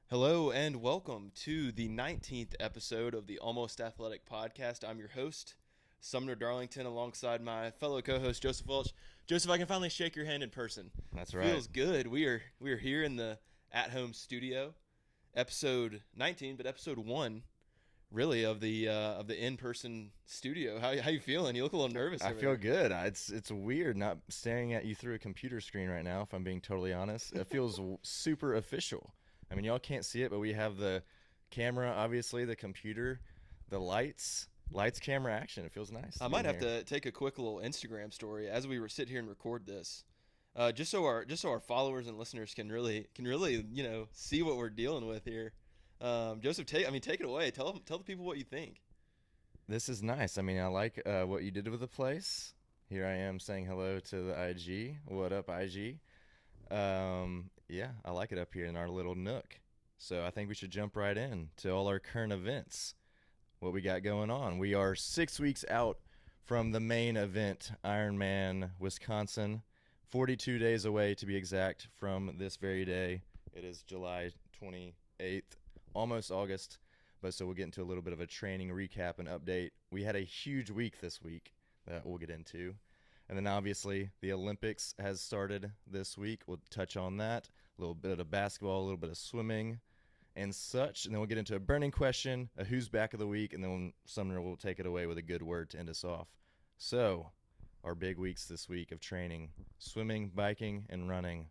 Hello and welcome to the 19th episode of the Almost Athletic podcast. I'm your host, Sumner Darlington, alongside my fellow co-host Joseph Welch. Joseph, I can finally shake your hand in person. That's right. Feels good. We are here in the at-home studio, episode 19, but episode 1 really of the in-person studio. How you feeling? You look a little nervous I over feel there. good. It's weird not staring at you through a computer screen right now, if I'm being totally honest. It feels super official. I mean, y'all can't see it, but we have the camera, obviously, the computer, the lights, camera, action. It feels nice I being might have here. to take a quick little Instagram story as we sit here and record this, just so our followers and listeners can really see what we're dealing with here. Joseph, take it away. Tell the people what you think. This is nice. I mean, I like what you did with the place. Here I am saying hello to the IG. What up, IG? Yeah, I like it up here in our little nook. So I think we should jump right in to all our current events. What we got going on. We are 6 weeks out from the main event, Ironman Wisconsin. 42 days away to be exact from this very day. It is July 28th, almost August. But so we'll get into a little bit of a training recap and update. We had a huge week this week that we'll get into. And then obviously the Olympics has started this week. We'll touch on that. A little bit of basketball, a little bit of swimming and such. And then we'll get into a burning question, a who's back of the week, and then Sumner will take it away with a good word to end us off. So, our big weeks this week of training: swimming, biking, and running.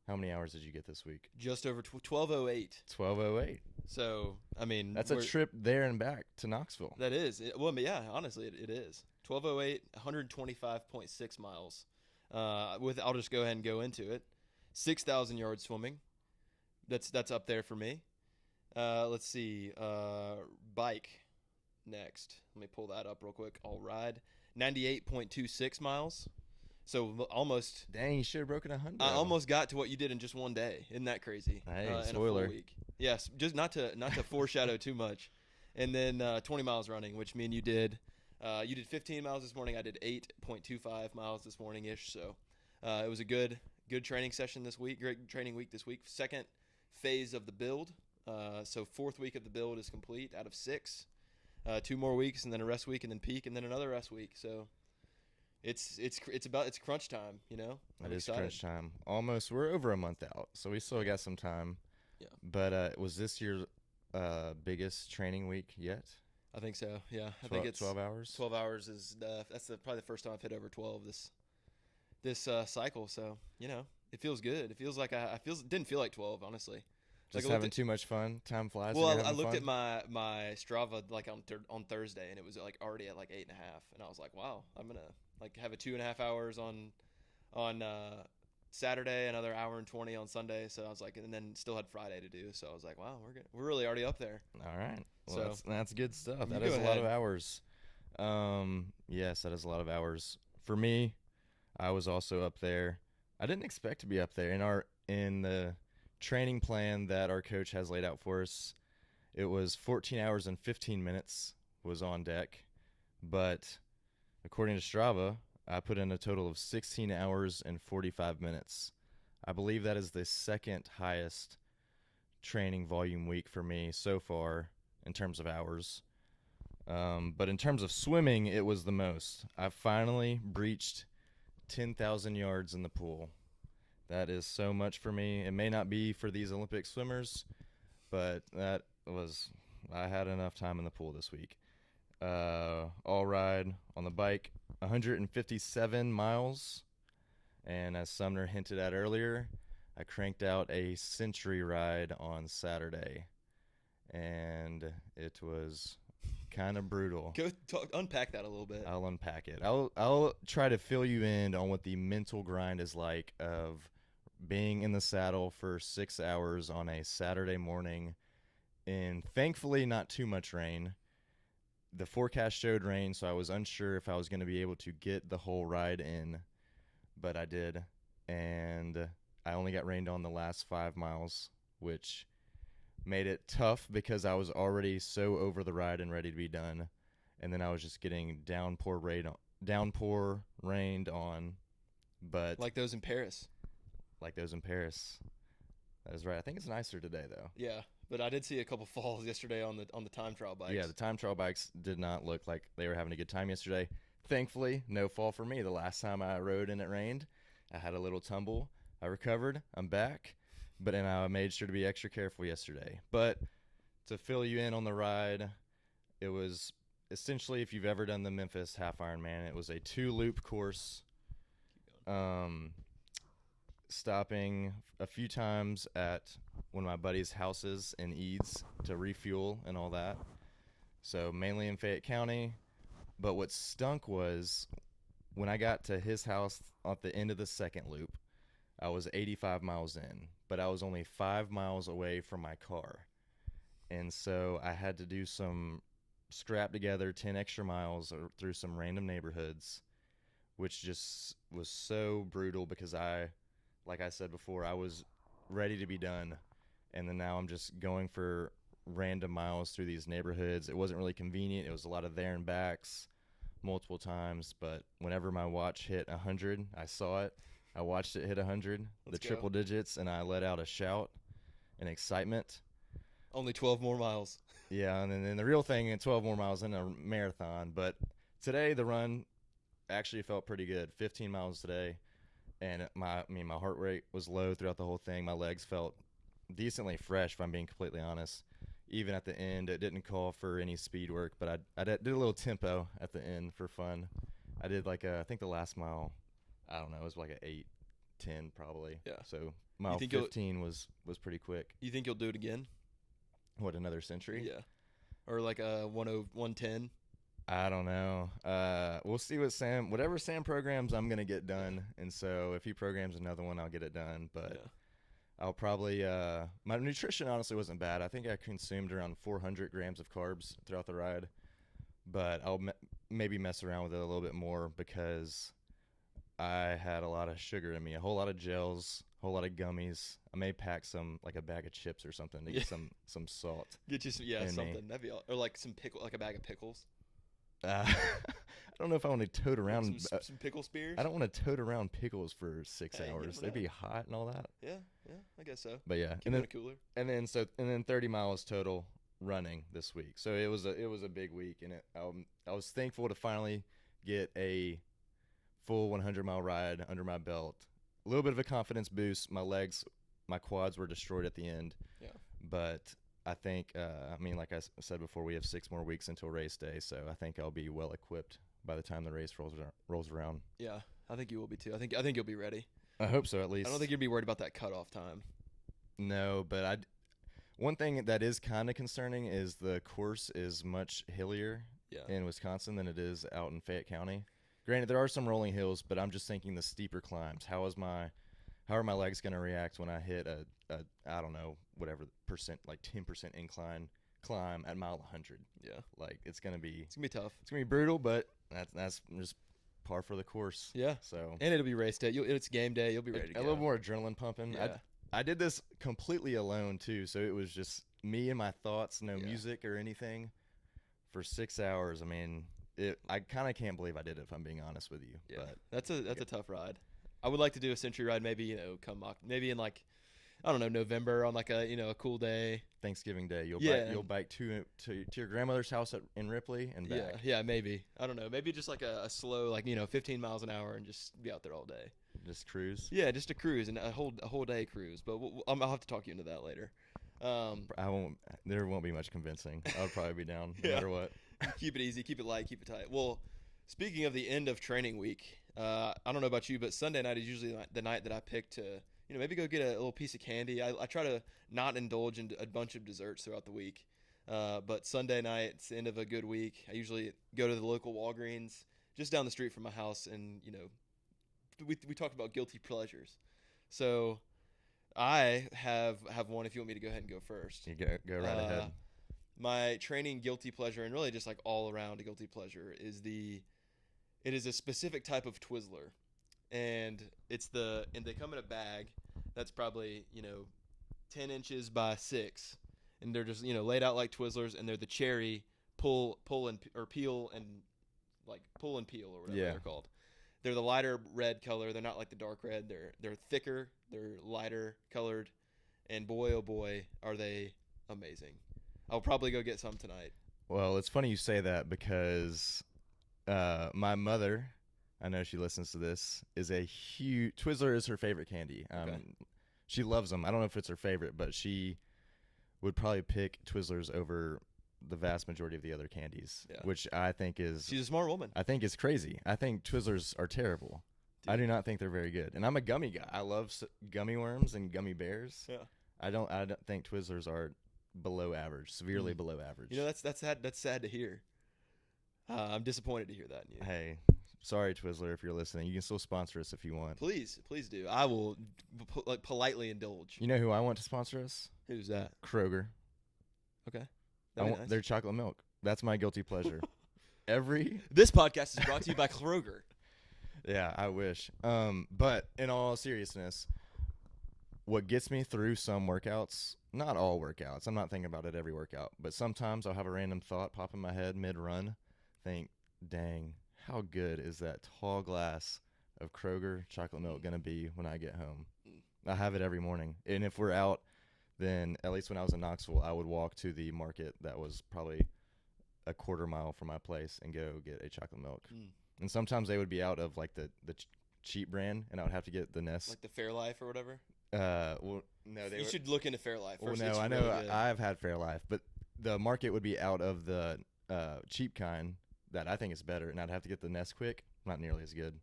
How many hours did you get this week? Just over 12:08. 12:08. So I mean, That's a trip there and back to Knoxville. that is well, I mean, yeah. Honestly, it is 12:08, 125.6 miles. I'll just go ahead and go into it. 6,000 yards swimming. That's up there for me. Let's see. Bike next. Let me pull that up real quick. I'll ride 98.26 miles. So almost, Dang, you should have broken 100. I almost got to what you did in just one day. Isn't that crazy? Hey, In a full spoiler. week. Yes, just not to foreshadow too much. And then 20 miles running, which me and you did. You did 15 miles this morning. I did 8.25 miles this morning ish. So it was a good training session this week. Great training week this week. Second phase of the build. So fourth week of the build is complete out of 6. 2 more weeks and then a rest week and then peak and then another rest week. So it's crunch time. I'm It is excited. crunch time. Almost, we're over a month out, so we still got some time. Yeah, But was this your biggest training week yet? I think so. Yeah, I 12, think it's 12 hours? 12 hours is probably the first time I've hit over 12 this cycle. So it feels good. It feels like didn't feel like 12 honestly. Like Just having too much fun. Time flies. well, when you're I having looked fun. at my Strava like on Thursday and it was like already at like 8.5, and I was like, wow, I'm gonna like have a 2.5 hours on Saturday, another hour and 20 on Sunday. So I was like, and then still had Friday to do. So I was like, wow, we're really already up there. All right. Well, So that's good stuff. you That go is a lot of ahead. hours. Yes, that is a lot of hours. For me, I was also up there. I didn't expect to be up there in the training plan that our coach has laid out for us. It was 14 hours and 15 minutes was on deck, but according to Strava, I put in a total of 16 hours and 45 minutes. I believe that is the second highest training volume week for me so far in terms of hours. But in terms of swimming, it was the most. I finally breached 10,000 yards in the pool. That is so much for me. It may not be for these Olympic swimmers, but I had enough time in the pool this week. All ride on the bike, 157 miles. And as Sumner hinted at earlier, I cranked out a century ride on Saturday. And it was kind of brutal. Unpack that a little bit. I'll unpack it. I'll try to fill you in on what the mental grind is like of being in the saddle for 6 hours on a Saturday morning in thankfully not too much rain. The forecast showed rain, so I was unsure if I was going to be able to get the whole ride in, but I did. And I only got rained on the last 5 miles, which made it tough because I was already so over the ride and ready to be done. And then I was just getting downpour rained on, but Like those in Paris. like those in Paris. That is right. I think it's nicer today though. Yeah, but I did see a couple falls yesterday on the time trial bikes. Yeah, the time trial bikes did not look like they were having a good time yesterday. Thankfully, no fall for me. The last time I rode and it rained, I had a little tumble. I recovered. I'm back. But then I made sure to be extra careful yesterday. But to fill you in on the ride, it was essentially, if you've ever done the Memphis Half Ironman, it was a 2-loop course. Stopping a few times at one of my buddies' houses in Eads to refuel and all that. So mainly in Fayette County. But what stunk was when I got to his house at the end of the second loop, I was 85 miles in, but I was only 5 miles away from my car. And so I had to do some scrap together 10 extra miles through some random neighborhoods, which just was so brutal because like I said before, I was ready to be done. And then now I'm just going for random miles through these neighborhoods. It wasn't really convenient. It was a lot of there and backs multiple times. But whenever my watch hit 100, I saw it. I watched it hit 100, the triple digits, and I let out a shout and excitement. Only 12 more miles. Yeah, and then the real thing, 12 more miles in a marathon. But today the run actually felt pretty good. 15 miles today, and my heart rate was low throughout the whole thing. My legs felt decently fresh, if I'm being completely honest. Even at the end, it didn't call for any speed work, but I did a little tempo at the end for fun. I did I think the last mile, I don't know, it was like an 8:10 probably. Yeah. So mile 15 was pretty quick. You think you'll do it again? What, another century? Yeah. Or like a 110? I don't know. We'll see whatever Sam programs, I'm going to get done. And so if he programs another one, I'll get it done. But yeah. I'll probably, my nutrition honestly wasn't bad. I think I consumed around 400 grams of carbs throughout the ride. But I'll maybe mess around with it a little bit more because I had a lot of sugar in me, a whole lot of gels, a whole lot of gummies. I may pack a bag of chips or something to get some salt. Get you something. That'd be or like some like a bag of pickles. I don't know if I want to tote around some pickle spears. I don't want to tote around pickles for 6 hours. They'd be hot and all that. Yeah, I guess so. But yeah, Keep it in a cooler. And then 30 miles total running this week. So it was a big week, and I was thankful to finally get a full 100-mile ride under my belt. A little bit of a confidence boost. My quads were destroyed at the end. Yeah. But I think, like I said before, we have 6 more weeks until race day, so I think I'll be well equipped by the time the race rolls around. Yeah, I think you will be too. I think you'll be ready. I hope so, at least. I don't think you'd be worried about that cutoff time. No, but one thing that is kind of concerning is the course is much hillier in Wisconsin than it is out in Fayette County. Granted, there are some rolling hills, but I'm just thinking the steeper climbs. How are my legs going to react when I hit a I don't know, whatever percent, like 10% incline climb at mile 100? Yeah. Like it's going to be tough. It's going to be brutal, but that's just par for the course. Yeah. So, and it'll be race day. It's game day. You'll be ready to go. A little more adrenaline pumping. Yeah. I did this completely alone too, so it was just me and my thoughts, no music or anything for 6 hours. I mean, I kind of can't believe I did it, if I'm being honest with you. Yeah. But that's a tough ride. I would like to do a century ride, maybe, maybe in like, I don't know, November on like a cool day. Thanksgiving Day. You'll bike to your grandmother's house in Ripley and back. Yeah, maybe. I don't know. Maybe just like a slow, 15 miles an hour and just be out there all day. Just cruise. Yeah, just a cruise and a whole day cruise. But I'll have to talk you into that later. I won't. There won't be much convincing. I'll probably be down no matter what. Keep it easy, keep it light, keep it tight. Well, speaking of the end of training week, I don't know about you, but Sunday night is usually the night that I pick to, maybe go get a little piece of candy. I try to not indulge in a bunch of desserts throughout the week. But Sunday night, it's the end of a good week. I usually go to the local Walgreens just down the street from my house, and we talked about guilty pleasures. So I have one. If you want me to go ahead and go first, you go right ahead. My training guilty pleasure, and really just like all around a guilty pleasure, it is a specific type of Twizzler, and they come in a bag that's probably 10 inches by 6, and they're just laid out like Twizzlers, and they're the cherry pull and peel and peel or whatever they're called. They're the lighter red color. They're not like the dark red. They're thicker. They're lighter colored, and boy, oh boy, are they amazing. I'll probably go get some tonight. Well, it's funny you say that because my mother, I know she listens to this, is a huge Twizzler is her favorite candy. Okay. She loves them. I don't know if it's her favorite, but she would probably pick Twizzlers over the vast majority of the other candies, Yeah. which I think is She's a smart woman. I think is crazy. I think Twizzlers are terrible. Dude. I do not think they're very good. And I'm a gummy guy. I love gummy worms and gummy bears. Yeah. I don't think Twizzlers are below average, severely below average. You know, that's sad. That's sad to hear. I'm disappointed to hear that in you. Hey, sorry Twizzler if you're listening. You can still sponsor us if you want. Please do. I will politely indulge. You know who I want to sponsor us? Who's that? Kroger. Okay. I That'd be want nice. their chocolate milk. That's my guilty pleasure. This podcast is brought to you by Kroger. Yeah, I wish. But in all seriousness, what gets me through some workouts, not all workouts, I'm not thinking about it every workout, but sometimes I'll have a random thought pop in my head mid-run, think, dang, how good is that tall glass of Kroger chocolate milk going to be when I get home? I have it every morning. And if we're out, then at least when I was in Knoxville, I would walk to the market that was probably a quarter mile from my place and go get a chocolate milk. And sometimes they would be out of like the cheap brand, and I would have to get the Nest. Like the Fairlife or whatever. Well, no, You should look into Fairlife. Well, First, no, it's I know really good. I've had Fairlife, but the market would be out of the cheap kind that I think is better, and I'd have to get the Nesquik. Not nearly as good,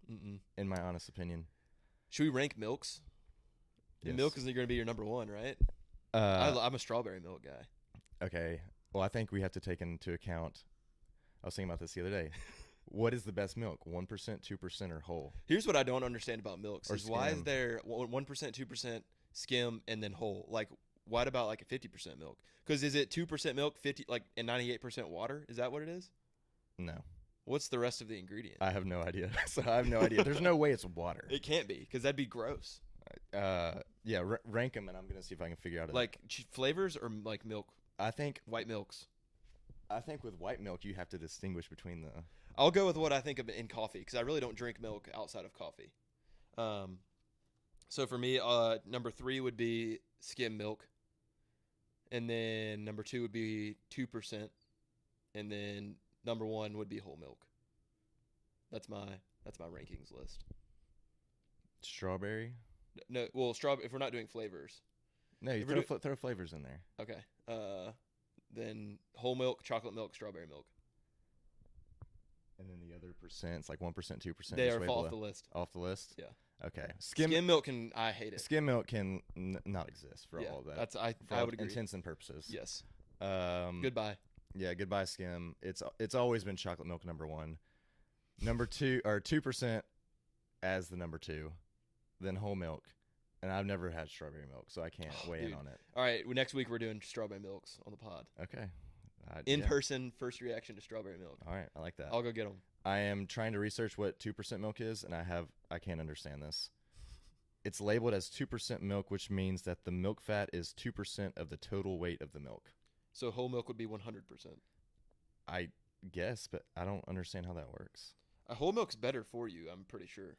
in my honest opinion. Should we rank milks? Yes. Milk is going to be your number one, right? I'm a strawberry milk guy. Okay. Well, I think we have to take into account. I was thinking about this the other day. What is the best milk? 1%, 2%, or whole? Here's what I don't understand about milks: Or is why is skim. there 1%, 2% skim and then whole? Like, what about like a 50% milk? Because is it 2% milk, 50 like and 98% water? Is that what it is? No, What's the rest of the ingredient? I have no idea. So I have no idea. There's no way it's water. It can't be, because that'd be gross. Yeah, rank them, and I'm gonna see if I can figure out. Like flavors or like milk, I think white milks. with white milk you have to distinguish between the. I'll go with what I think of in coffee, because I really don't drink milk outside of coffee. So for me, number 3 would be skim milk, and then number 2 would be 2%, and then number 1 would be whole milk. That's my rankings list. Strawberry? No, well, strawberry. If we're not doing flavors, No, you If we're throw flavors in there. okay. Then whole milk, chocolate milk, strawberry milk. And then the other percent, it's like 1%, 2%. They just are way off below. the list. Off the list? Yeah. Okay. Skim milk I hate it. Skim milk can not exist for Yeah, all of that. that's For I all would agree. intents and purposes. Yes. Goodbye. Goodbye. Yeah, goodbye skim. It's always been chocolate milk number 1. Number 2 or 2% as the number 2, then whole milk. And I've never had strawberry milk, so I can't weigh in dude. on it. All right. Next week we're doing strawberry milks on the pod. Okay. In Yeah. person, first reaction to strawberry milk. All right, I like that. I'll go get them. I am trying to research what 2% milk is, and I can't understand this. It's labeled as 2% milk, which means that the milk fat is 2% of the total weight of the milk. So whole milk would be 100%. I guess, but I don't understand how that works. Whole milk's better for you, I'm pretty sure.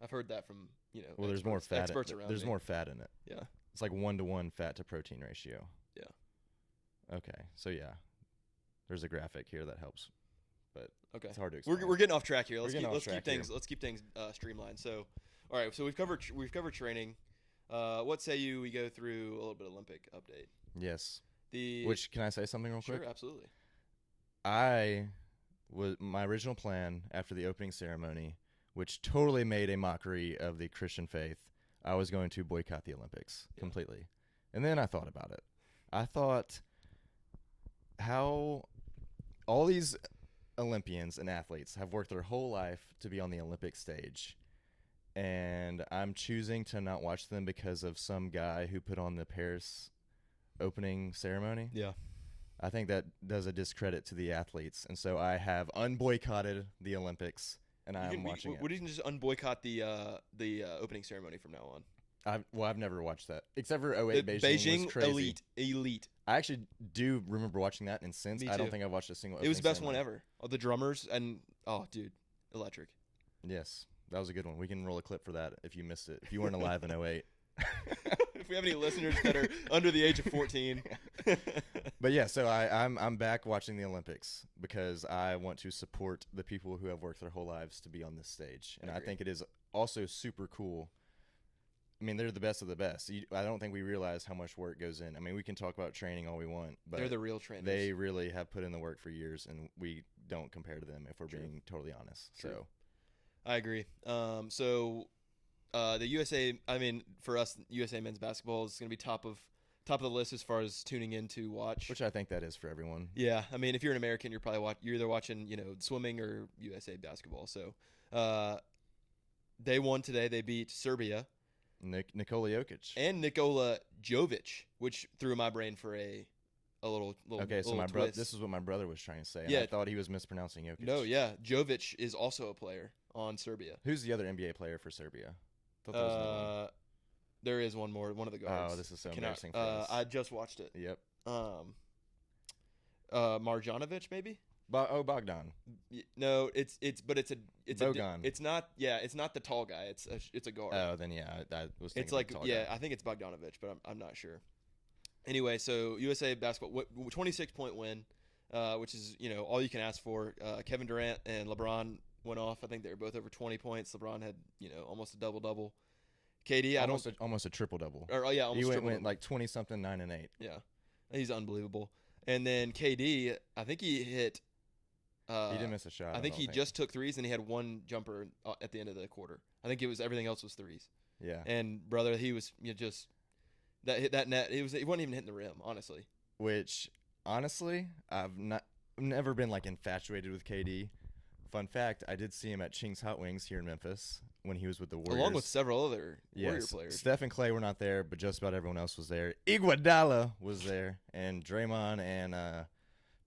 I've heard that from, Well, there's more fat. experts around There's me. more fat in it. Yeah. It's like 1-to-1 fat to protein ratio. Yeah. Okay, so yeah, there's a graphic here that helps, but Okay. it's hard to explain. We're getting off track here. We're Let's getting keep off track here. let's keep things streamlined. So, all right. So we've covered training. What say you we go through a little bit of Olympic update? Yes. The Which can I say something real sure, quick? absolutely. My original plan after the opening ceremony, which totally made a mockery of the Christian faith, I was going to boycott the Olympics completely. And then I thought about it. I thought how all these Olympians and athletes have worked their whole life to be on the Olympic stage. And I'm choosing to not watch them because of some guy who put on the Paris opening ceremony. Yeah. I think that does a discredit to the athletes, and so I have unboycotted the Olympics, and I am watching it. We can just unboycott the opening ceremony from now on. I've never watched that except for 08 Beijing was crazy. elite. I actually do remember watching that, and since Me I don't too. think I've watched a single. It was the opening best one ceremony. ever. Oh, the drummers and dude, electric. Yes, that was a good one. We can roll a clip for that if you missed it. If you weren't alive in 08. if we have any listeners that are under the age of 14. But yeah, so I'm back watching the Olympics because I want to support the people who have worked their whole lives to be on this stage, and I think it is also super cool. I mean, they're the best of the best. I don't think we realize how much work goes in. I mean, we can talk about training all we want, but They're the real trainers. they really have put in the work for years, and we don't compare to them if we're True. being totally honest. True. So I agree. The USA, I mean, for us, USA men's basketball is going to be top of the list as far as tuning in to watch. which I think that is for everyone. Yeah, I mean, if you're an American, you're probably you're either watching, swimming or USA basketball. So, they won today. They beat Serbia Nikola Jokic. and Nikola Jovic, which threw my brain for a little. Okay, so little twist. this is what my brother was trying to say. Yeah. I thought he was mispronouncing Jokic. No, yeah, Jovic is also a player on Serbia. Who's the other NBA player for Serbia? Thought there was another one. There is one more, one of the guards. Oh, this is so Cannot- embarrassing for us. I just watched it. Yep. Marjanovic, maybe. Bogdan. No, it's Bogan. it's not. Yeah, it's not the tall guy. It's a guard. Oh, then yeah, I was thinking it's like of the tall guy. I think it's Bogdanovich, but I'm not sure. Anyway, so USA basketball 26-point win, which is all you can ask for. Kevin Durant and LeBron went off. I think they were both over 20 points. LeBron had almost a double. KD, almost a triple double. Almost He went triple. like 20 something, 9 and 8. Yeah, he's unbelievable. And then KD, I think he hit. He didn't miss a shot. I think he just took threes, and he had one jumper at the end of the quarter. I think everything else was threes. Yeah. And brother, he was just that net. He wasn't even hitting the rim, honestly. Which honestly, I've never been like infatuated with KD. Fun fact: I did see him at Ching's Hot Wings here in Memphis when he was with the Warriors, along with several other Warrior Yes, players. Steph and Clay were not there, but just about everyone else was there. Iguodala was there, and Draymond and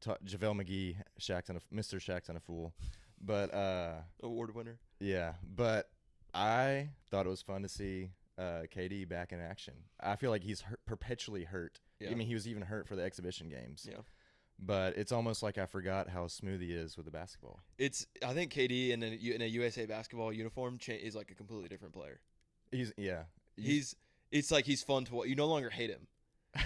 JaVale McGee, Mr. Shaq's on a fool. But Award winner. yeah, but I thought it was fun to see KD back in action. I feel like he's perpetually hurt. Yeah. I mean, he was even hurt for the exhibition games. Yeah. But it's almost like I forgot how smooth he is with the basketball. I think KD in a USA basketball uniform is like a completely different player. It's like he's fun to watch. You no longer hate him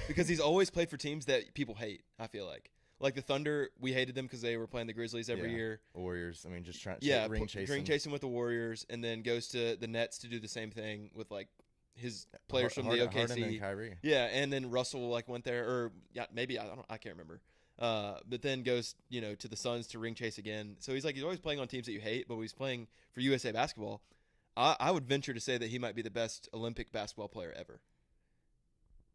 because he's always played for teams that people hate. I feel like the Thunder, we hated them because they were playing the Grizzlies every year. Warriors, I mean, just trying ring chasing with the Warriors, and then goes to the Nets to do the same thing with like his players from the OKC. Harden and Kyrie. Yeah, and then Russell went there, or maybe I can't remember. But then goes to the Suns to ring chase again. So he's always playing on teams that you hate, but when he's playing for USA basketball, I would venture to say that he might be the best Olympic basketball player ever.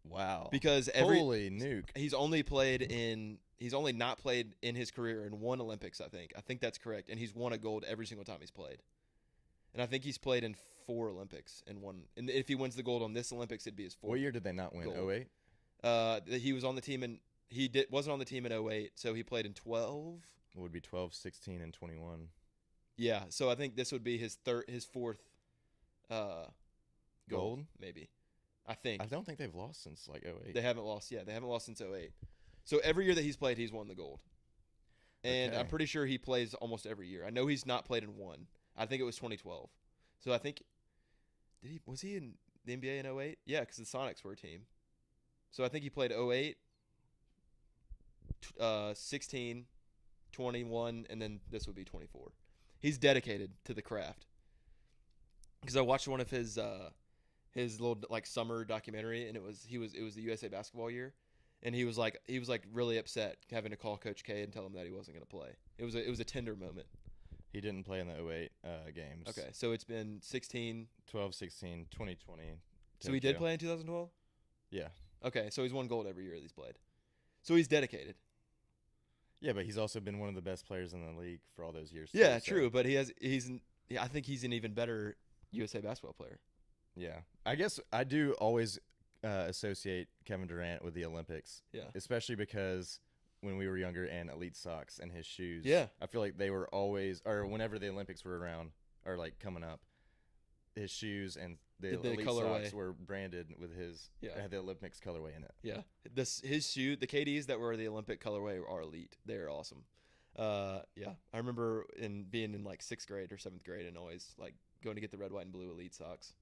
Wow. Because holy nuke. He's only not played in his career in one Olympics, I think that's correct, and he's won a gold every single time he's played. And I think he's played in 4 Olympics and won. And if he wins the gold on this Olympics, it'd be his 4th. What year did they not win? gold. 08? He was on the team wasn't on the team in 08, so he played in 12. It would be 12, 16, and 21. Yeah, so I think this would be his 4th gold, maybe. I think. I don't think they've lost since 08. They haven't lost. Yeah, they haven't lost since 08. So every year that he's played, he's won the gold. And Okay. I'm pretty sure he plays almost every year. I know he's not played in one. I think it was 2012. So I think was he in the NBA in 08? Yeah, because the Sonics were a team. So I think he played 08, 16, 21, and then this would be 24. He's dedicated to the craft. Because I watched one of his little summer documentary, and it was the USA basketball year, and he was really upset having to call Coach K and tell him that he wasn't going to play. It was a tender moment. He didn't play in the 08 games. Okay, so it's been 16, 12, 16, 2020. So he did play in 2012? Yeah. Okay, so he's won gold every year that he's played. So he's dedicated. Yeah, but he's also been one of the best players in the league for all those years. Yeah, true, but I think he's an even better USA basketball player. Yeah. I guess I do always associate Kevin Durant with the Olympics. Yeah. Especially because when we were younger and Elite Socks and his shoes. Yeah. I feel like they were always, or whenever the Olympics were around or coming up, his shoes and the Elite colorway. Socks were branded with his, had the Olympics colorway in it. Yeah. His shoe, the KDs that were the Olympic colorway are elite. They're awesome. Yeah. I remember being in 6th grade or 7th grade and always going to get the red, white, and blue Elite Socks.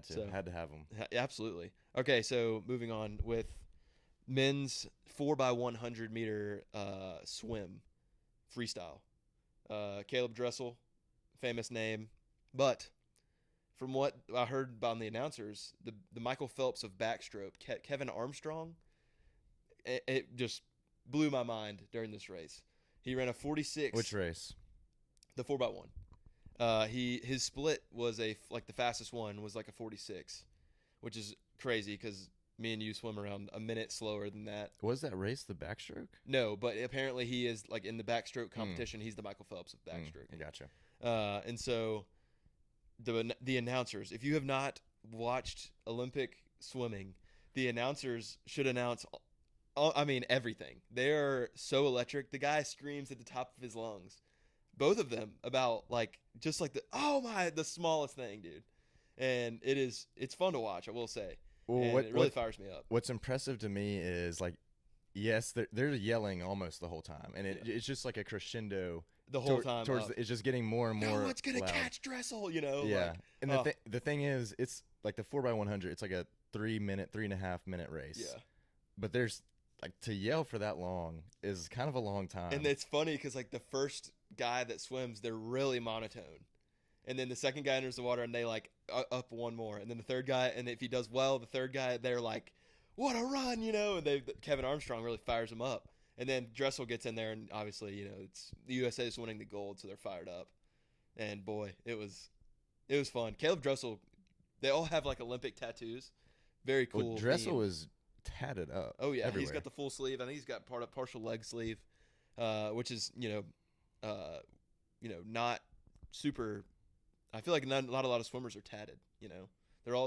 So Had to have them. absolutely. Okay, so moving on with men's 4x100 meter swim freestyle. Caleb Dressel, famous name, but from what I heard by the announcers, the Michael Phelps of backstroke, Kevin Armstrong, it just blew my mind during this race. He ran a 46. Which race? The 4x1. His split was the fastest one was like a 46, which is crazy because me and you swim around a minute slower than that. Was that race the backstroke? No, but apparently he is like in the backstroke competition. He's the Michael Phelps of backstroke. I gotcha. And so the announcers, if you have not watched Olympic swimming, the announcers should announce everything. They are so electric. The guy screams at the top of his lungs. Both of them about the smallest thing, dude. And it's fun to watch, I will say. Well, it really fires me up. What's impressive to me is yes, they're yelling almost the whole time, and it's just like a crescendo the whole time. It's just getting more and more. No one's gonna loud. catch Dressel, you know. Yeah, and the thing is, it's like the 4x100. It's like a 3.5 minute race. Yeah, but there's to yell for that long is kind of a long time. And it's funny because the first guy that swims, they're really monotone. And then the second guy enters the water and they up one more. And then the third guy, and if he does well, the third guy, they're like, what a run, you know. And Kevin Armstrong really fires him up. And then Dressel gets in there, and obviously, you know, it's the USA is winning the gold, so they're fired up. And boy, it was fun. Caleb Dressel, they all have Olympic tattoos. Very cool. Well, Dressel was tatted up. Oh yeah, everywhere. He's got the full sleeve. I think he's got partial leg sleeve, which is not super. I feel like not a lot of swimmers are tatted. You know,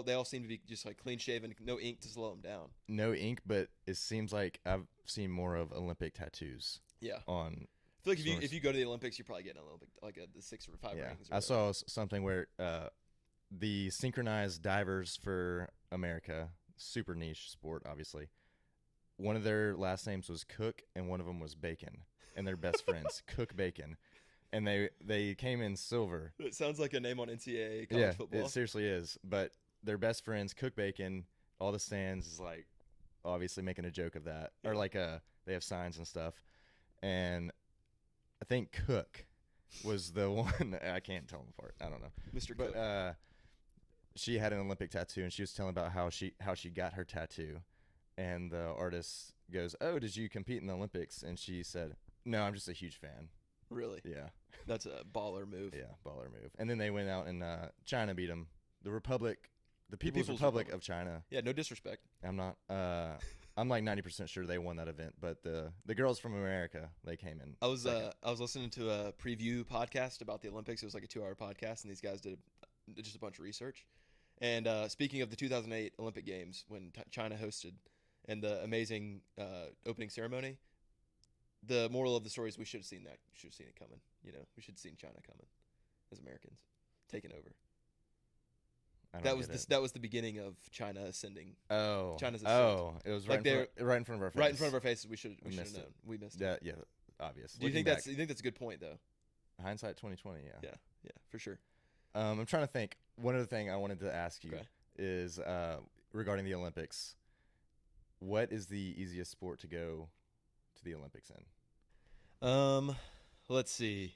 they all seem to be just clean shaven, no ink to slow them down. No ink, but it seems like I've seen more of Olympic tattoos. Yeah. On. I feel like if you go to the Olympics, you're probably getting an Olympic the 6 or 5 rings. I saw something where the synchronized divers for America, super niche sport, obviously. One of their last names was Cook, and one of them was Bacon, and they're best friends, Cook Bacon. And they came in silver. It sounds like a name on NCAA college football. It seriously is. But they're best friends, Cook Bacon. All the stands is obviously making a joke of that, or they have signs and stuff. And I think Cook was the one. I can't tell them apart. I don't know, Mr. Cook. But she had an Olympic tattoo, and she was telling about how she got her tattoo. And the artist goes, "Oh, did you compete in the Olympics?" And she said, "No, I'm just a huge fan." Really? Yeah. That's a baller move. Yeah, baller move. And then they went out and China beat them. The People's Republic Republic of China. Yeah, no disrespect. I'm not. I'm 90% sure they won that event, but the girls from America, they came in. I was listening to a preview podcast about the Olympics. It was like a 2-hour podcast, and these guys did just a bunch of research. And speaking of the 2008 Olympic Games, when China hosted, and the amazing opening ceremony, the moral of the story is we should have seen that. Should have seen it coming. You know, we should have seen China coming as Americans, taking over. That was the beginning of China ascending. Oh, China's ascent. It was right in front of our face. Right in front of our faces. We should have known. We missed it. Yeah, obvious. Do you think that's a good point though? Hindsight 2020. Yeah. Yeah, for sure. I'm trying to think. One other thing I wanted to ask you is regarding the Olympics. What is the easiest sport to go to the Olympics in? Let's see.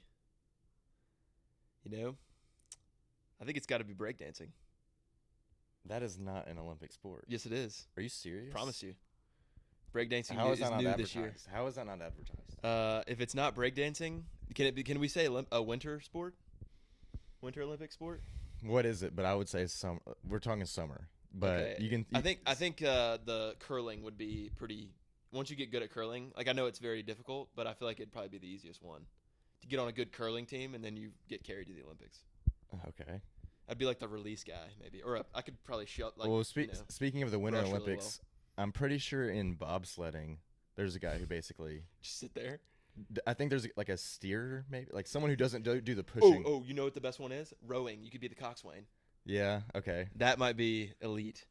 You know, I think it's got to be breakdancing. That is not an Olympic sport. Yes, it is. Are you serious? Promise you. Breakdancing is new this year. How is that not advertised? If it's not breakdancing, can we say a winter sport? Winter Olympic sport? What is it? But I would say we're talking summer. But okay. you can. I think the curling would be pretty. Once you get good at curling, I know it's very difficult, but I feel like it'd probably be the easiest one to get on a good curling team, and then you get carried to the Olympics. Okay. I'd be like the release guy, maybe, or I could probably speaking of the Winter Olympics, really well. I'm pretty sure in bobsledding, there's a guy who basically just sit there. I think there's like a steer, maybe like someone who doesn't do the pushing. Oh, you know what the best one is? Rowing. You could be the coxswain. Yeah. Okay. That might be elite.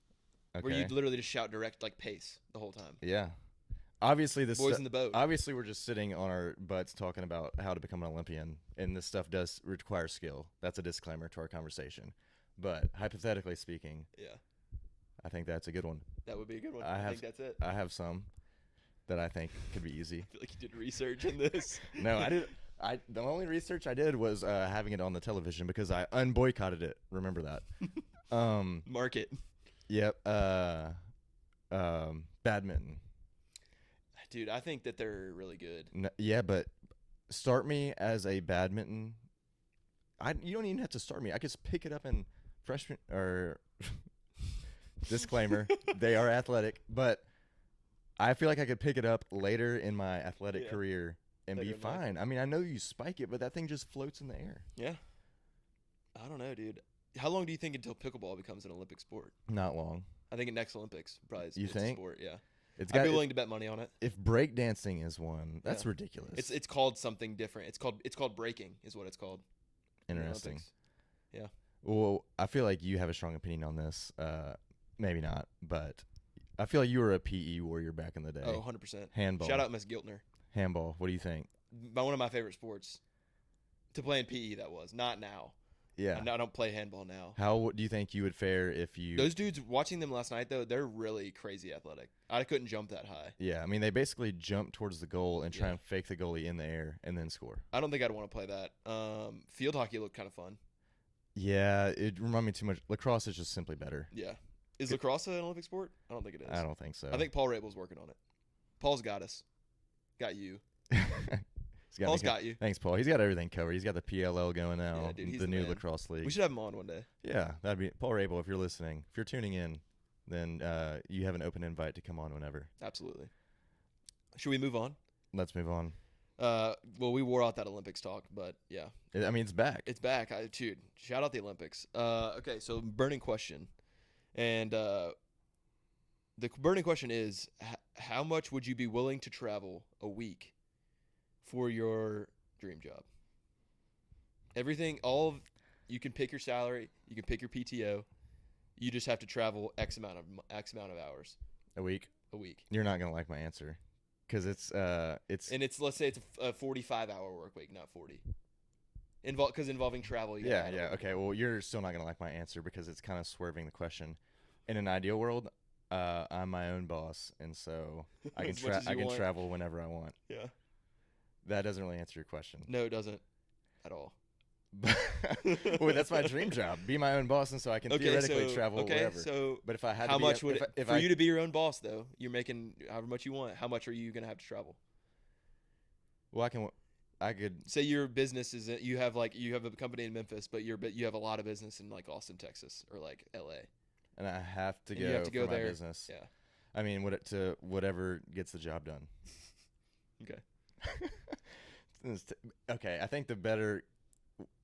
Okay. Where you literally just shout direct pace the whole time. Yeah. Obviously, boys in the boat. Obviously, we're just sitting on our butts talking about how to become an Olympian, and this stuff does require skill. That's a disclaimer to our conversation. But hypothetically speaking, Yeah, I think that's a good one. that would be a good one. I I have- think that's it. I have some that I think could be easy. I feel like you did research in this. No, I did. The only research I did was having it on the television because I unboycotted it. Remember that? Mark it. Yep. Badminton. Dude, I think that they're really good. Yeah, but start me as a badminton. You don't even have to start me. I could just pick it up in freshman or disclaimer. They are athletic, but I feel like I could pick it up later in my athletic Yeah. career and Later be in life. fine. I mean, I know you spike it, but that thing just floats in the air. Yeah. I don't know, dude. How long do you think until pickleball becomes an Olympic sport? Not long. I think in next Olympics, probably You it's a think? sport. Yeah. It's I'd got be willing to bet money on it. if breakdancing is one, that's Yeah. ridiculous. It's called something different. It's called breaking, is what it's called. in the interesting. Olympics. Yeah. Well, I feel like you have a strong opinion on this. Maybe not, but I feel like you were a PE warrior back in the day. Oh, 100%. Handball. Shout out Miss Giltner. Handball. What do you think? One of my favorite sports to play in PE. That was not now. Yeah. I don't play handball now. How do you think you would fare if you? Those dudes, watching them last night though, they're really crazy athletic. I couldn't jump that high. Yeah, I mean they basically jump towards the goal and try Yeah. and fake the goalie in the air and then score. I don't think I'd want to play that. Field hockey looked kind of fun. Yeah, it reminded me too much. Lacrosse is just simply better. Yeah. Is lacrosse an Olympic sport? I don't think it is. I don't think so. I think Paul Rabel's working on it. Paul's got us. Got you. He's Paul's got you. Thanks, Paul. He's got everything covered. He's got the PLL going now, Yeah, dude, he's the the new man. lacrosse league. We should have him on one day. Yeah, that'd be Paul Rabel. If you're listening, if you're tuning in, then you have an open invite to come on whenever. Absolutely. Should we move on? Let's move on. Well, we wore out that Olympics talk, but yeah, I mean, it's back. it's back. Dude, shout out the Olympics. Okay, so burning question, and the burning question is: how much would you be willing to travel a week for your dream job? Everything, you can pick your salary, you can pick your PTO. You just have to travel X amount of hours A week. a week, You're not gonna like my answer, because it's and let's say it's a 45-hour work week, not 40. Because involving travel. You gotta yeah, add yeah. a little Okay, well, you're still not gonna like my answer because it's kind of swerving the question. In an ideal world, I'm my own boss, and so I can As much as you want. travel whenever I want. Yeah. That doesn't really answer your question. No, it doesn't at all. Well, that's my dream job. Be my own boss, and so I can theoretically travel wherever. So But if I had how to be much a, would if, it, if for I, you to be your own boss though? You're making however much you want. How much are you gonna have to travel? well, I could. Say your business is you have a company in Memphis, but you have a lot of business in like Austin, Texas, or like L.A. And I have to And go you have to go for my there. business. Yeah. I mean, whatever gets the job done. Okay. Okay, I think the better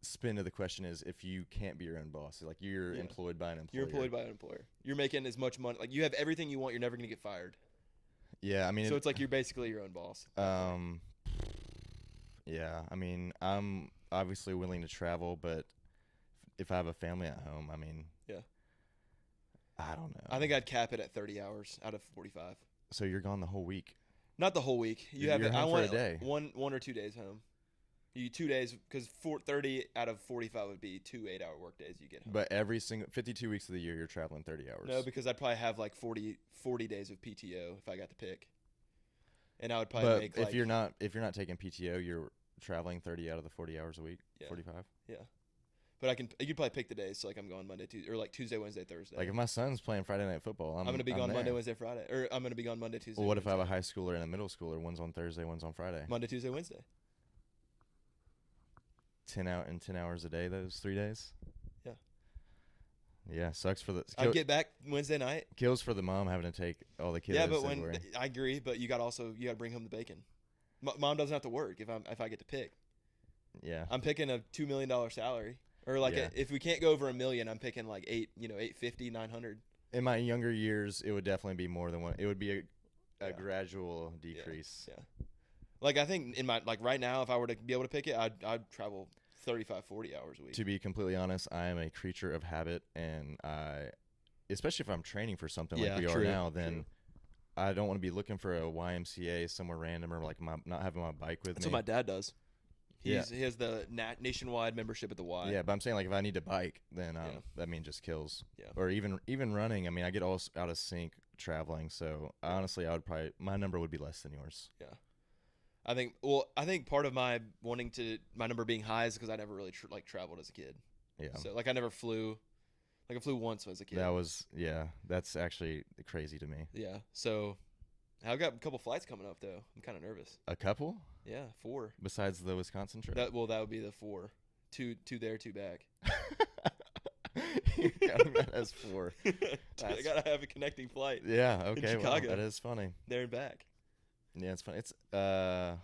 spin of the question is if you can't be your own boss, like you're Yeah. employed by an employer. You're employed by an employer. You're making as much money. Like you have everything you want. You're never gonna get fired. Yeah, I mean, So it's like you're basically your own boss. yeah, I mean, I'm obviously willing to travel, but if I have a family at home, I mean, Yeah. I don't know. I think I'd cap it at 30 hours out of 45. So you're gone the whole week. Not the whole week. You You're have it. I home for want a day. one or 2 days home. You 2 days because 30 out of 45 would be 2 8-hour work days you get home. But every single 52 weeks of the year, you're traveling 30 hours. No, because I'd probably have like 40 days of PTO if I got to pick, and I would probably but make if like you're not taking PTO, you're traveling 30 out of the 40 hours a week. Yeah. 45. But you could probably pick the days. So like I'm going Monday, Tuesday, or like Tuesday, Wednesday, Thursday. Like if my son's playing Friday night football, I'm I'm gonna be gone there. Monday, Wednesday, Friday, or I'm gonna be gone Monday, Tuesday. Well, what if I have a Wednesday. high schooler and a middle schooler? One's on Thursday, one's on Friday. Monday, Tuesday, Wednesday? 10 hours a day those 3 days. Yeah. Yeah, sucks for the I'd get back Wednesday night. kills for the mom having to take all the kids. Yeah, but everywhere. I agree, but you got to bring home the bacon. Mom doesn't have to work if I get to pick. Yeah. I'm picking a $2 million salary, or like Yeah. if we can't go over $1 million, I'm picking like 850, 900. In my younger years, it would definitely be more than one. It would be a Yeah. gradual decrease. Yeah. Like I think in my right now, if I were to be able to pick it, I'd travel 35, 40 hours a week. To be completely honest, I am a creature of habit, and especially if I'm training for something like Yeah, we true, are now, then true. I don't want to be looking for a YMCA somewhere random or like not having my bike with That's me. what my dad does. He has the nationwide membership at the Y. Yeah, but I'm saying like if I need to bike, then Yeah. that mean just kills. Yeah. Or even running. I mean, I get all out of sync traveling. So honestly, I would probably my number would be less than yours. Yeah. I think part of my wanting my number being high is because I never really traveled as a kid. Yeah. So like I never flew. Like I flew once as a kid. That's actually crazy to me. Yeah. So I've got a couple flights coming up though. I'm kind of nervous. A couple? Yeah, 4. Besides the Wisconsin trip? That would be the 4. Two there, 2 back. You're counting that as 4. I gotta have a connecting flight. Yeah, okay. Well, Chicago. that is funny. There and back. Yeah, it's funny. It's I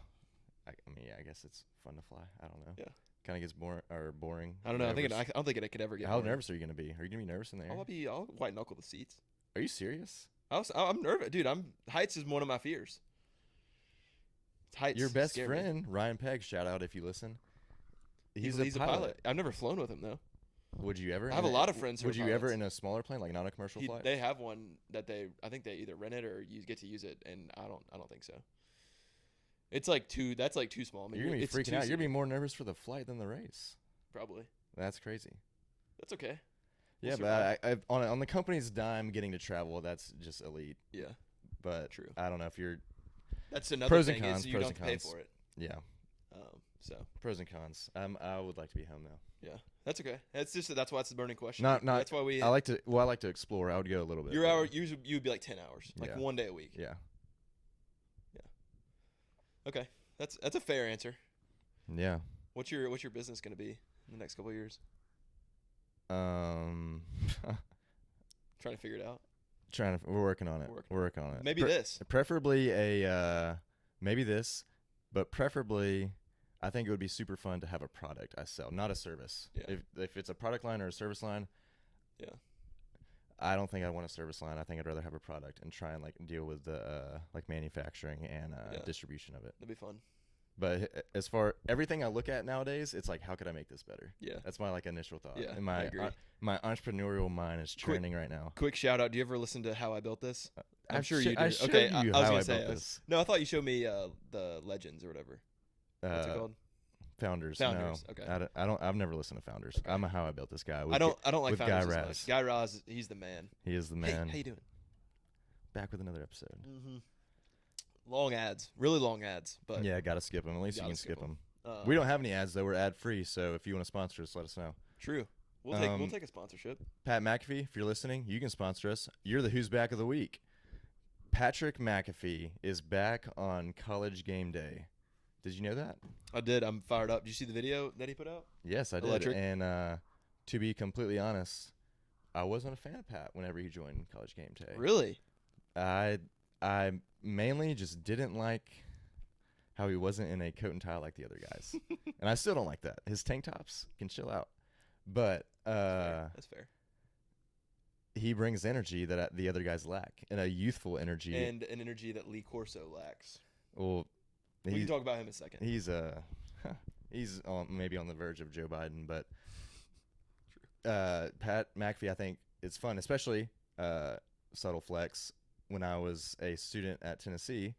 guess it's fun to fly. I don't know. Yeah. Kind of gets boring. I don't know. I Nervous. don't think it could ever get. How boring. nervous are you gonna be? Are you gonna be nervous in there? I'll white knuckle the seats. Are you serious? I'm nervous, dude. Heights is one of my fears. Heights. Your best scare me. friend Ryan Pegg, shout out if you listen. He's a pilot. I've never flown with him though. Would you ever? I have a lot of friends who Would are you ever pilots. in a smaller plane, like not a commercial flight? They have one that I think they either rent it or you get to use it, and I don't think so. It's like that's like too small. I mean, You're gonna be it's freaking out. 2 You're gonna be more nervous for the flight than the race. probably. That's crazy. That's okay. Yeah, We'll but I on the company's dime, getting to travel, that's just elite. Yeah, But true. I don't know if you're. That's another Pros and thing cons, is you pros don't and have to pay cons. for it. Yeah, So pros and cons. I would like to be home though. yeah, that's okay. That's why it's the burning question. Not. That's why we. I like to explore. I would go a little bit. Your further. hour usually you would be like 10 hours, like Yeah. 1 day a week. Yeah. Okay, that's a fair answer. Yeah. What's your business going to be in the next couple of years? Um. Trying to figure it out. We're working on it. We're We're working on it. Maybe this. Preferably maybe this, but preferably, I think it would be super fun to have a product I sell, not a service. Yeah. If it's a product line or a service line, Yeah. I don't think I want a service line. I think I'd rather have a product and try and like deal with the like manufacturing and Yeah. distribution of it. That'd be fun. But as far everything I look at nowadays, it's like how could I make this better? Yeah. That's my like initial thought. Yeah, And I agree. my entrepreneurial mind is churning right now. Quick shout out. Do you ever listen to How I Built This? I'm I've sure sho- you do. I showed Okay, you I was how gonna I say built this. no. I thought you showed me the Legends or whatever. What's it called? Founders. Founders, No, okay. I don't. I've never listened to Founders. Okay. I'm a How I Built This guy. I don't like with Founders Guy as Raz. much. Guy Raz, he's the man. He is the man. Hey, how you doing? Back with another episode. Mm-hmm. Long ads, really long ads, but Yeah, gotta skip them. At least you Gotta can skip skip them. 'em. We don't have any ads though. We're ad free. So if you want to sponsor us, let us know. True. We'll take a sponsorship. Pat McAfee, if you're listening, you can sponsor us. You're the Who's Back of the Week. Patrick McAfee is back on College Game Day. Did you know that? I did. I'm fired up. Did you see the video that he put out? Yes, I did. Electric. And to be completely honest, I wasn't a fan of Pat whenever he joined College Game Day. Really? I mainly just didn't like how he wasn't in a coat and tie like the other guys. And I still don't like that. His tank tops can chill out. But That's fair. he brings energy that the other guys lack, and a youthful energy. And an energy that Lee Corso lacks. Well, We can he's talk about him in a second. he's maybe on the verge of Joe Biden, but Pat McAfee, I think it's fun, especially subtle flex. When I was a student at Tennessee,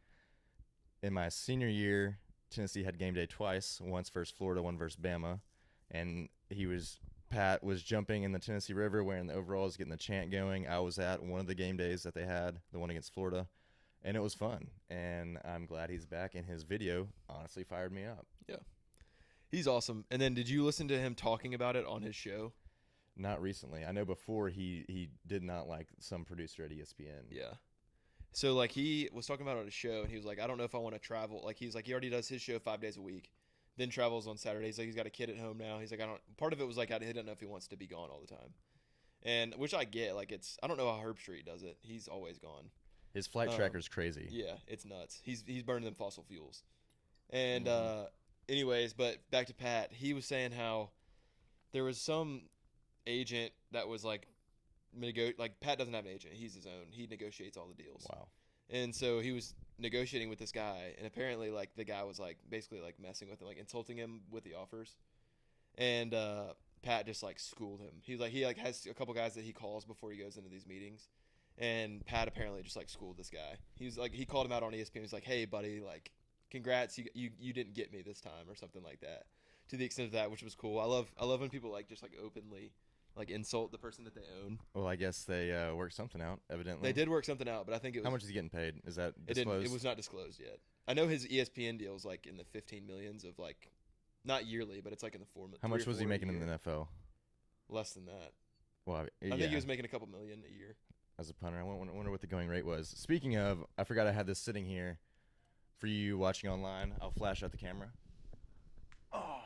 in my senior year, Tennessee had game day twice, once versus Florida, one versus Bama, and Pat was jumping in the Tennessee River wearing the overalls, getting the chant going. I was at one of the game days that they had, the one against Florida, and it was fun. And I'm glad he's back, and his video honestly fired me up. He's awesome. And then did you listen to him talking about it on his show? Not recently. I know before he did not like some producer at ESPN. Yeah. So, like, he was talking about it on his show, and he was like, I don't know if I want to travel. Like, he's like, he already does his show 5 days a week, then travels on Saturdays. Like, he's got a kid at home now. He's like, part of it was like, he didn't know if he wants to be gone all the time. And, which I get. Like, I don't know how Herb Street does it. He's always gone. His flight tracker's crazy. Yeah, it's nuts. He's burning them fossil fuels. And, anyways, but back to Pat. He was saying how there was some agent that was like Pat doesn't have an agent. He's his own. He negotiates all the deals. Wow. And so he was negotiating with this guy, and apparently like the guy was like basically like messing with him, like insulting him with the offers. And Pat just like schooled him. He has a couple guys that he calls before he goes into these meetings. And Pat apparently just like schooled this guy. He called him out on ESPN. He's like, "Hey, buddy, like congrats, you didn't get me this time or something like that. To the extent of that, which was cool. I love when people like just like openly like insult the person that they own. Well, I guess they worked something out. Evidently, They did work something out, but I think it was How much is he getting paid? Is that it didn't. disclosed? It was not disclosed yet. I know his ESPN deal is like in the 15 millions of like, not yearly, but it's like in the 4 million. How much was he making in the NFL? Less than that. Well, I think he was making a couple million a year. As a punter. I wonder what the going rate was. Speaking of, I forgot I had this sitting here for you watching online. I'll flash out the camera. Oh.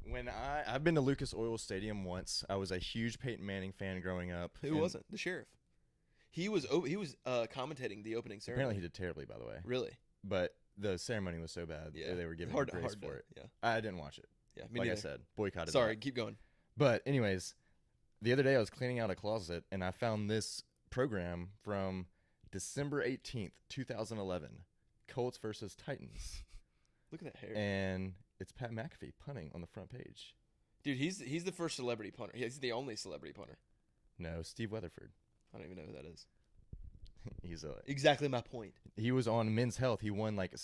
When I've been to Lucas Oil Stadium once. I was a huge Peyton Manning fan growing up. Who wasn't? The sheriff. He was commentating the opening ceremony. Apparently he did terribly, by the way. Really? But the ceremony was so bad. Yeah. They were giving hard him grace to, for it. Yeah. I didn't watch it. Yeah. Me Like I neither. said, boycotted. Sorry. that. Keep going. But anyways, the other day I was cleaning out a closet and I found this program from December 18th, 2011. Colts versus Titans. Look at that hair. And it's Pat McAfee punting on the front page. Dude, he's the first celebrity punter. He's the only celebrity punter. No, Steve Weatherford. I don't even know who that is. He's a Exactly my point. he was on Men's Health. He won like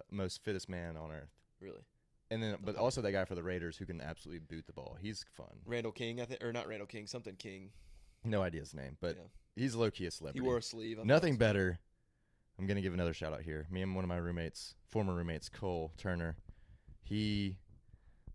most fittest man on earth. Really. And then but also that guy for the Raiders who can absolutely boot the ball. He's fun. Randall King, I think, or not Randall King, something King. No idea his name, but Yeah. he's low key a He celebrity. wore a sleeve. Nothing better. I'm going to give another shout out here. Me and one of my roommates, former roommates, Cole Turner, he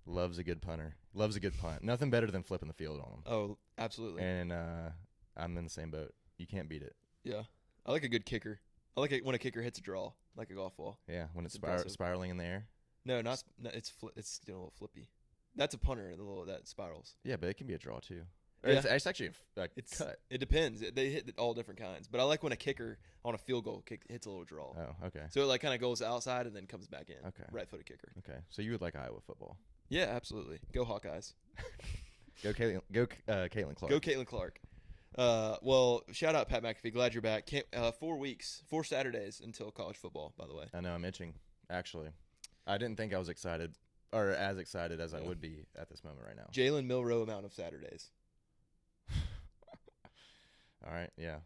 loves a good punter. Loves a good punt. Nothing better than flipping the field on him. Oh, absolutely. And I'm in the same boat. You can't beat it. Yeah. I like a good kicker. I like it when a kicker hits a draw, like a golf ball. Yeah, when it's impressive. spiraling in the air. No, it's it's a little flippy. That's a punter, the little that spirals. Yeah, but it can be a draw too. Yeah. It's actually a It's cut. It depends. They hit all different kinds. But I like when a kicker on a field goal hits a little draw. Oh, okay. So it like kind of goes outside and then comes back in. Okay. Right-footed kicker. Okay. So you would like Iowa football. Yeah, absolutely. Go Hawkeyes. Go Caitlin Clark. Go Caitlin Clark. Well, shout out Pat McAfee. Glad you're back. 4 weeks, 4 Saturdays until college football, by the way. I know, I'm itching, actually. I didn't think I was excited, or as excited as I Yeah. would be at this moment right now. Jalen Milroe amount of Saturdays. All right, yeah.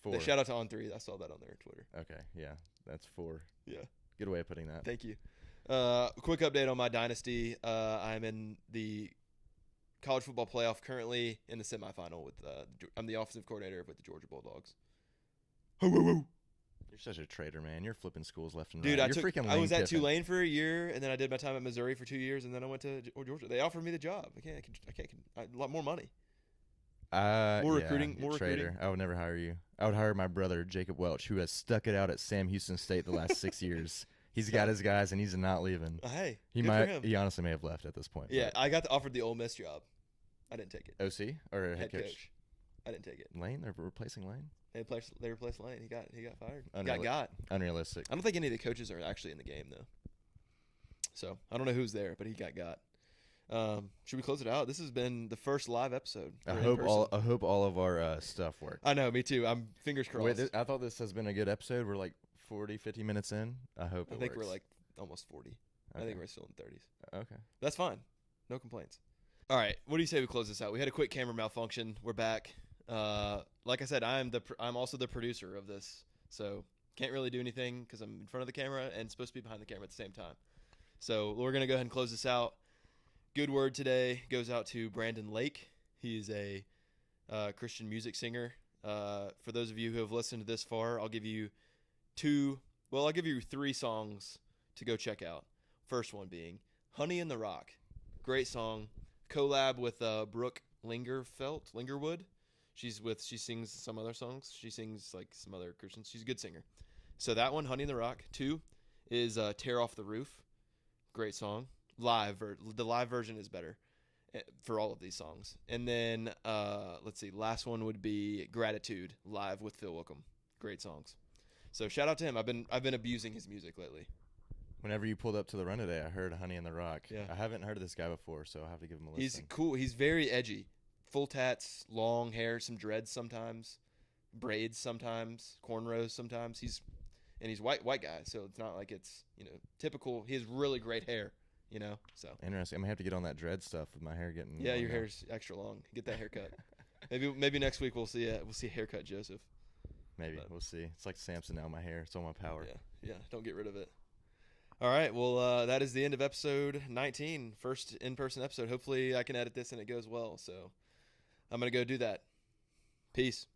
They 4. shout out to On3. I saw that on their Twitter. Okay, yeah, that's 4. Yeah. Good way of putting that. Thank you. Quick update on my dynasty. I'm in the college football playoff currently in the semifinal with I'm the offensive coordinator with the Georgia Bulldogs. You're such a traitor, man. You're flipping schools left and Dude, right. You're freaking I was Lane at Kiffin. Tulane for a year, and then I did my time at Missouri for 2 years, and then I went to Georgia. They offered me the job. A lot more money. More recruiting, you're more a traitor. recruiting. I would never hire you. I would hire my brother, Jacob Welch, who has stuck it out at Sam Houston State the last 6 years. He's got his guys, and he's not leaving. Hey, He good for might. him. He honestly may have left at this point. Yeah, I got offered the Ole Miss job. I didn't take it. but OC or head coach? I didn't take it. Lane? They're replacing Lane? They replaced Lane. He got fired. Unreal- Got. Unrealistic. I don't think any of the coaches are actually in the game though. So I don't know who's there, but he got. Should we close it out? This has been the first live episode. I for in hope person. I hope all of our stuff worked. I know, me too. I'm fingers crossed. Wait, I thought this has been a good episode. We're like 40, 50 minutes in. I hope I it think we're works. like almost 40. I Okay. think we're still in 30s. Okay. That's fine. No complaints. All right. What do you say we close this out? We had a quick camera malfunction. We're back. Like I said, I'm also the producer of this, so can't really do anything because I'm in front of the camera and supposed to be behind the camera at the same time. So we're gonna go ahead and close this out. Good word today goes out to Brandon Lake. He is a Christian music singer. For those of you who have listened this far, I'll give you 3 songs to go check out. First one being Honey in the Rock. Great song. Collab with Brooke Lingerwood. She sings some other songs. She sings like some other Christians. She's a good singer. So that one, Honey in the Rock. 2 is Tear Off the Roof. Great song. The live version is better for all of these songs. And then let's see, last one would be Gratitude live with Phil Wickham. Great songs. So shout out to him. I've been abusing his music lately. Whenever you pulled up to the run today, I heard Honey in the Rock. Yeah. I haven't heard of this guy before, so I'll have to give him a listen. He's cool. He's very edgy. Full tats, long hair, some dreads sometimes, braids sometimes, cornrows sometimes. He's white guy, so it's not like it's typical. He has really great hair, So Interesting. I'm gonna have to get on that dread stuff with my hair getting. yeah, long your now. hair's extra long. Get that haircut. maybe next week we'll see a haircut, Joseph. Maybe. But- We'll see. It's like Samson now in my hair. It's on my power. Yeah, don't get rid of it. All right, well, that is the end of episode 19, first in-person episode. Hopefully I can edit this and it goes well, so I'm going to go do that. Peace.